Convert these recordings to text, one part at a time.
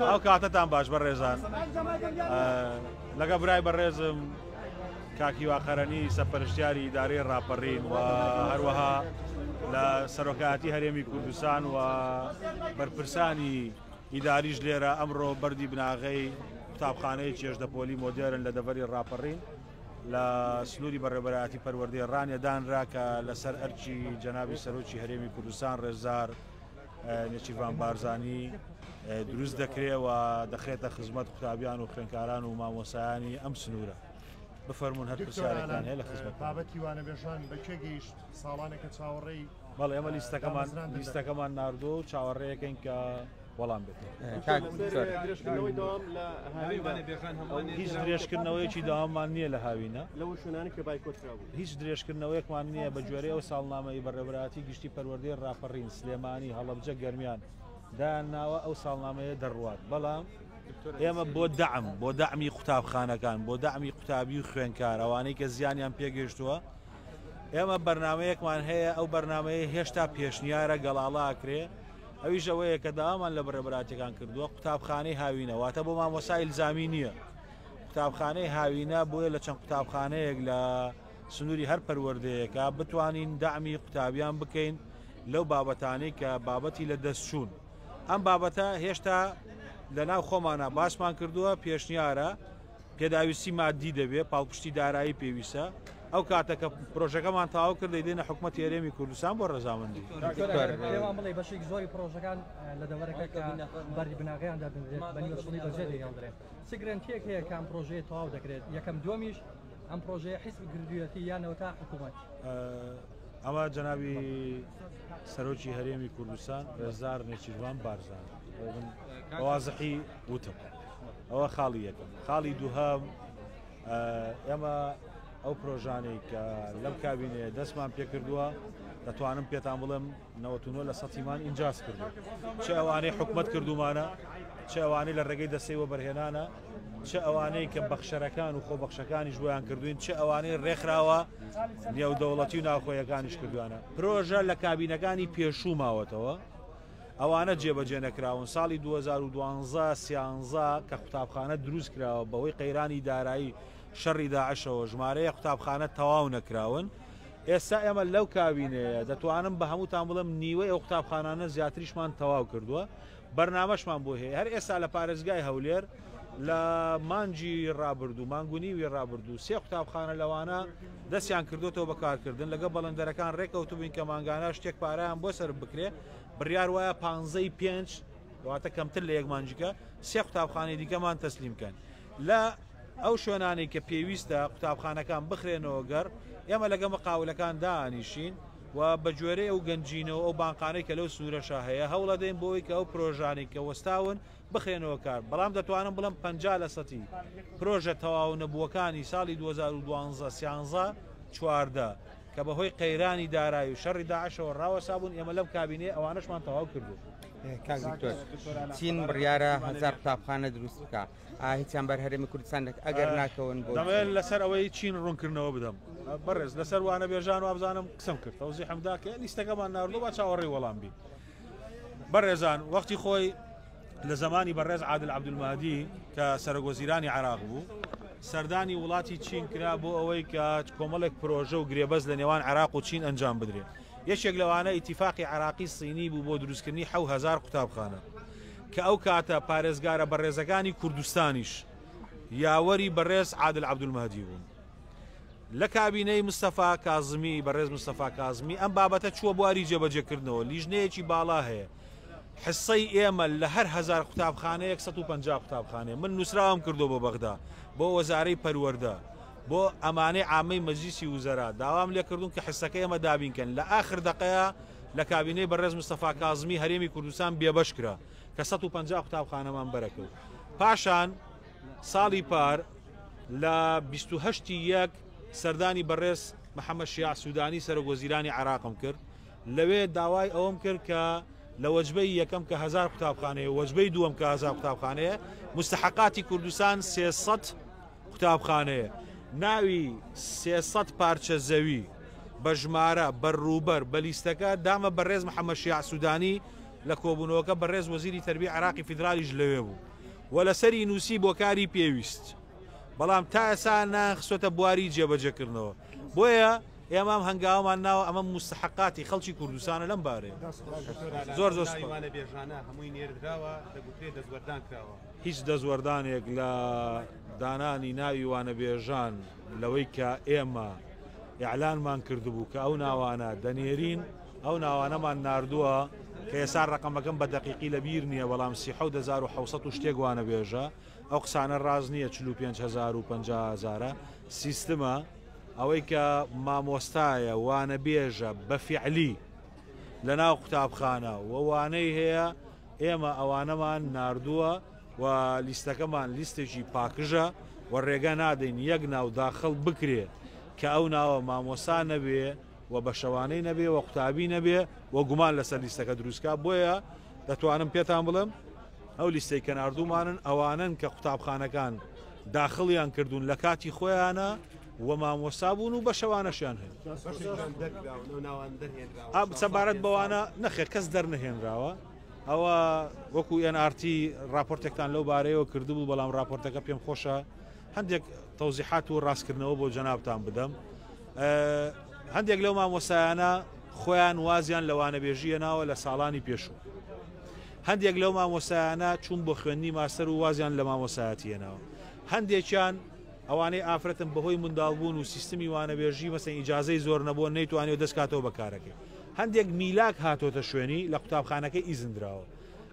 ئەو کاتتان باش بەڕێزان لەگە برای بەڕێزم کاکی واقەرەنی سەرپەرشتیاری ئیدارەی ڕاپەڕین و هەروەها لە سەرۆکایەتی هەرێمی کوردستان و بەرپرسانی ئیداریش لێرە ئەمڕۆ بەردی بناغەی قوتابخانەی چێژدەپۆلی مۆدێرن لە دەڤەری ڕاپەڕین لە سنووری بەڕێوەبەرایەتی پەروەردەی ڕانێدانرا کە لەسەر ئەرچی جەنابی سەرۆکی هەرێمی کوردستان ڕێزدار نێچیروان بارزانی دروست دەکرێت و دەخێتە خزمەت قوتابیان و خوێندکاران و مامۆسایانی ئەم سنوورە. بفەرمونون هەر پرسیارێکتان هەیە لە خزمەت. بابەتی وانەبێژان بەکێ گەیشت ساڵانێکە چاوەڕێی؟ بەڵێ ئێمە لیستەکەمان ناردووە و چاوەڕێیەکەین کە وەڵام بێت. هیچ درێژکردنەوەیکی داوامان نییە لە هاوینە لەو شوێنانی کە بایکۆترا بوو. هیچ درێژکردنەوەیەکمان نییە بە گوێرەی ئەو ساڵنامەی بەڕێوەبەراتی گشتی پەروەردەی ڕاپەڕین سلێمانی هەڵەبجە گەرمیان داناوە ئەو ساڵنامەیە دەڕوات. بەڵام ئێمە بۆ دەعمی قوتابخانەکان بۆ دەعمی قوتابی و خوێندکار ئەوانەی کە زیانیان پێگەشتووە ئێمە بەرنمەیەکمان هەیە. ئەو بەرنمەیە هێشتا پێشنیارە گەڵاڵاکرێ ئەویش ئەوەیە کە داوامان لە بەڕێوەبەراتەکان کردووە قوتابخانەی هاوینە واتە بۆ مامۆسای ئیلزامی نییە. قوتابخانەی هاوینە بۆیە لە چەند قوتابخانەیەک لە سنووری هەر پەروەردەیەکە بتوانین دەعمی قوتابیان بکەین لەو بابەتانەی کە بابەتی لە دەستچوون. ئەم بابەتە هێشتا لەناو خۆمانە باسمان کردووە پێشنیارە پێداویستی مادی دەبێت پاڵپشتی دارایی پێویستە. ئەو کاتەکە پرۆژەکەمان تاوا کرد دەیدێنە حکوومەتی هەرێمی کوردستان بۆ ڕەزامەندی. پێوان بڵێ بەشێک زۆری پرۆژەکان لە دەوەرەکە کە بەری بناغیاندا بنرێت بەنیوەسڵی بەجێ دەیاندرێت. چ گرنتیەک هەیە کە ئەم پرۆژەیە تەواو دەکرێت؟ یەکەم دووەمیش ئەم پرۆژەیە حیزب گردوویەتی یانەوە تا حکوومەت؟ ئەمە جەنابی سەرۆکی هەرێمی کوردستان ڕێزدار نێچیروان بارزان وازحی وتم ئەوە خاڵی یەکەم. خاڵی دووهەم ئێمە ئەو پرۆژانەی کە لەم کابینەیە دەستمان پێکردووە دەتوانم پێتان بڵێم 99 لە سەتیمان ئینجاز کردو. چه ئەوانەی حکومەت کردومانە، چه ئەوانەی لە ڕێگەی دەستەیەوە بەرهێنانە، چه ئەوانەی کە بەخشەرەکان و خۆبەخشەکانی ژویان کردوین، چه ئەوانەی ڕێکخراوە نێودەوڵەتی و ناوخۆیەکانیش کردوانە. پرۆژە لە کابینەکانی پێشوو ماوەتەوە ئەوانە جێبەجێ نەکراون. ساڵی 2012 کە قوتابخانە دروست کراوە بەوەی قەیرانی دارایی شەڕی داعشەوە ژمارەیە قوتابخانە تەواو نەکراون. ئێستا ئێمە لەو کابینەیە دەتوانم بە هەمووتان بڵم نیوەی ئەو قوتابخانانە زیاتریشمان تەواو کردووە. بەرنامەشمان بۆ هەیە. هەر ئێستا لە پارێزگای هەولێر لە مانجی ڕابردوو مانگونیوی ڕابردوو سێ قوتابخانە لەوانە دەستیان کردوێتەوە بەکارکردن لەگە بەڵندەرەکان ڕێکەوتوبووین کە مانگانە شتێک پارەیان بۆ سەر بکرێ. بڕیار وایە 15 واتە کەمتر لە یەک مانجیکە سێ قوتابخانەی دیکەمان تەسلیمکەن. لە ئەو شوێنانی کە پێویستە قوتابخانەکان بخرێنەوە گەڕ ئێمە لەگە مەقاولەکان دانیشین و بە گوێرەی ئەو گەنجینەوە ئەو بانقانەی کە لەو سنوورەشە هەیە هەوڵە دەین بۆی کە ئەو پرۆژانی کە وەستاون بخرێنەوە کار. بەڵام دەتوانم بڵم 50% پرۆژە تەواو نەبووەکانی ساڵی 2012-13 کە بەهۆی قەیرانی دارایی و شەڕی داعشەوە ڕاوەسابوون ئێمە لەم کابینەیە ئەوانەشمان تەواو کردو. کاک دکتۆر چین بڕیارە 1000 قوتابخانە دروست بکە هیچیان بەر هەرێمی کوردستان ئەگەر ناکەون بۆ دەمەوێت لەسەر ئەوەی چین ڕوونکردنەوە بدەم. بەڕێز لەسەر وانە بێژان و ئابزانم قسم کرد تەوزیح حەمداکە لیستەکەمان ناردووە با چاوەڕێی وەڵام بی. بەڕێزان وەختی خۆی لە زمانی بەڕێز عادل عەبدولمەهدی کە سەرۆکوەزیرانی عێراق بوو سەردانی وڵاتی چین کرا بۆ ئەوەی کە کۆمەڵێک پرۆژە و گرێبەز لە نێوان عێراق و چین ئەنجام بدرێت. یەکێک لەوانە ئیتیفاقی عێراقی سینی بوو بۆ دروستکردنی 7000 قوتابخانە کە ئەو کاتە پارێزگارە بەڕێزەکانی کوردستانیش یاوەری بەڕێز عادل عەبدولمەهدی بوون. لە کابینەی مستەفا کازمی بەڕێز مستەفا کازمی ئەم بابەتە چووە بواری جێبەجێکردنەوە. لیژنەیەکی باڵا هەیە حسەی ئێمە لە هەر 1000 قوتابخانەیە 150 قوتابخانەیە من نووسراوم کردو بۆ بەغدا بۆ وەزارەی پەروەردە بۆ ئەمانەی عامەی مەجلیسی وزەرا داوام لێ کردوون کە حسەکە ئێمە دابینکەن. لە ئاخر دقەیە لە کابینەی بەڕێز مستەفا کازمی هەرێمی کوردستان بێبەش کرا کە 150 قوتابخانەمان بەرەکەوت. پاشان ساڵی پار لە 28 سەردانی بەڕێز محەممەد شیاع سوودانی سەرۆکوەزیرانی عێراقم کرد. لەوێ داوای ئەوم کرد کە لە وەجبەی یەکەم کە 1000 قوتابخانەیە وەجبەی دووەم کە 1000 قوتابخانەیە مستحقاتی کوردستان 300 قوتابخانەیە ناوی 300 پارچە زەوی بە ژمارە بەڕووبەر بە لیستەکە دامە بەڕێز محەممەد شیاع سوودانی لە کۆبوونەوەکە بەڕێز وەزیری تەربیە عێراقی فیدرالیش لەوێ بوو. و لەسەری نووسی بۆ کاری پێویست بەڵام تا ئێستا ناخسۆتە بواری جێبەجێکردنەوە بۆیە ئێمام هەنگاومان ناوە ئەمە مستحقاتی خەڵکی کوردستانە لەم بارێ زۆر زۆر هیچ دەزوەردانێک لە دانانی ناوی وانەبێژان لەوەی کە ئێمە ئیعلانمان کردبوو کە ئەو ناوانە دەنێرین ئەو ناوانەمان ناردووە کە ئێستا ڕقەمەکەم بە دەقیقی لە بیر نییە بەڵام 37,600 و شتێک وانەبێژە ئەو قسانە ڕاز نییە 45,000 و 50,000 سیستمە ئەوەی کە مامۆستایە وانەبێژە بە فیعلی لە ناو قوتابخانە وەوانەی هەیە ئێمە ئەوانەمان ناردووە و لیستەکەمان لیستێکی پاکژە و ڕێگە نادەین یەک ناو داخل بکرێ کە ئەو ناوە مامۆسا نەبێ و بە شەوانەی نەبێ و قوتابی نەبێ و گومان لەسەر لیستەکە دروستکە بۆیە دەتوانم پێتان بڵم ئەو لیستەی کە ناردوومانن ئەوانن کە قوتابخانەکان داخڵیان کردوون لە کاتی خۆیانە و مامۆسا بوون و بە شەوانەشیان هەیە سەبارەت بەوانە نەخێر کەس دەرنەهێنراوە ئەوە وەکو NRT راپۆرتێکتان لەو بارەیەوە کردبوو بەڵام راپۆرتەکە پێم خۆشە هەندێک تەوزیحات و ڕاستکردنەوە بۆ جەنابتان بدەم هەندێک لەو مامۆسایانە خۆیان وازیان لەوانەبێژیە ناوە لە ساڵانی پێشوو هەندێک لەو مامۆسایانە چوون بۆ خوێندنی ماستەر و وازیان لە مامۆسایەتیەنەوە هەندێکیان ئەوانەی ئافرەتن بەهۆی منداڵبوون و سیستمی وانەبێژی مەسەن ئیجازەی زۆر نەبووە نەیتوانێت دەستکاتەوە بەکارەکەی هەندێک میلاک هاتۆتە شوێنی لە قوتابخانەکەی ئیزندراوە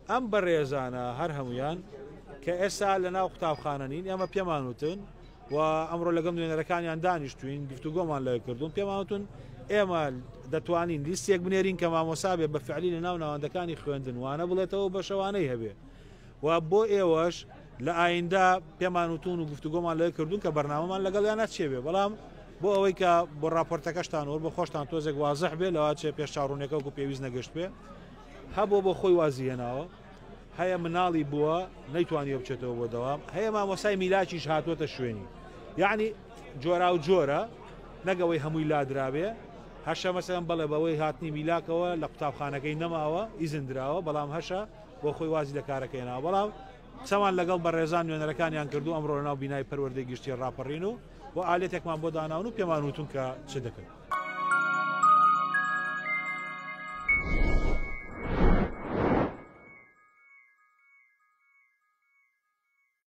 ئەم بەڕێزانە هەر هەمویان کە ئێستا لە ناو قوتابخانە نین ئێمە پێمانوتن و ئەمڕۆ لەگەڵ نوێنەرەکانیان دانیشتوین گفتوگۆمان لە کردوون پێمانوتن ئێمە دەتوانین لیستێک بنێرین کە مامۆسا بێ بە فعلی لە ناو ناوەندەکانی خوێندن وانە بڵێتەوە بە شەوانەی هەبێ و بۆ ئێوەش لە ئایندا پێمانوتون و گفتوگۆمان لە کردوون کە بەرنامەمان لەگەڵیان ناچێبێ بەڵام بۆ ئەوەی کە بۆ راپۆرتەکەشتان وە بە خۆشتان تۆزێک وازەح بێ لەوا چێ پێش چاڕوونەکە و پێویست نەگەشت بێ هەبوو بۆ خۆی وازی هێناوە هەیە مناڵی بووە نەیتوانی بچێتەوە بۆ دەوام هەیە مامۆسای میلاکیش هاتوۆتە شوێنی یعنی جۆرا و جۆرە نەگەوەی هەمووی لادرابێ هەشە مەسەن بەڵێ بەوەی هاتنی میلاکەوە لە قوتابخانەکەی نەماوە ئیزندراوە بەڵام هەشە بۆ خۆی وازی لە کارەکەیەناوە بەڵام چەمان لەگەڵ بەڕێزان نوێنەرەکانیان کردو ئەمڕۆ ناو بینای پەروەردەی گشتی ڕاپەڕین و ئالێتێکمان بۆ داناون و پێمانوتون کە چ دەکەن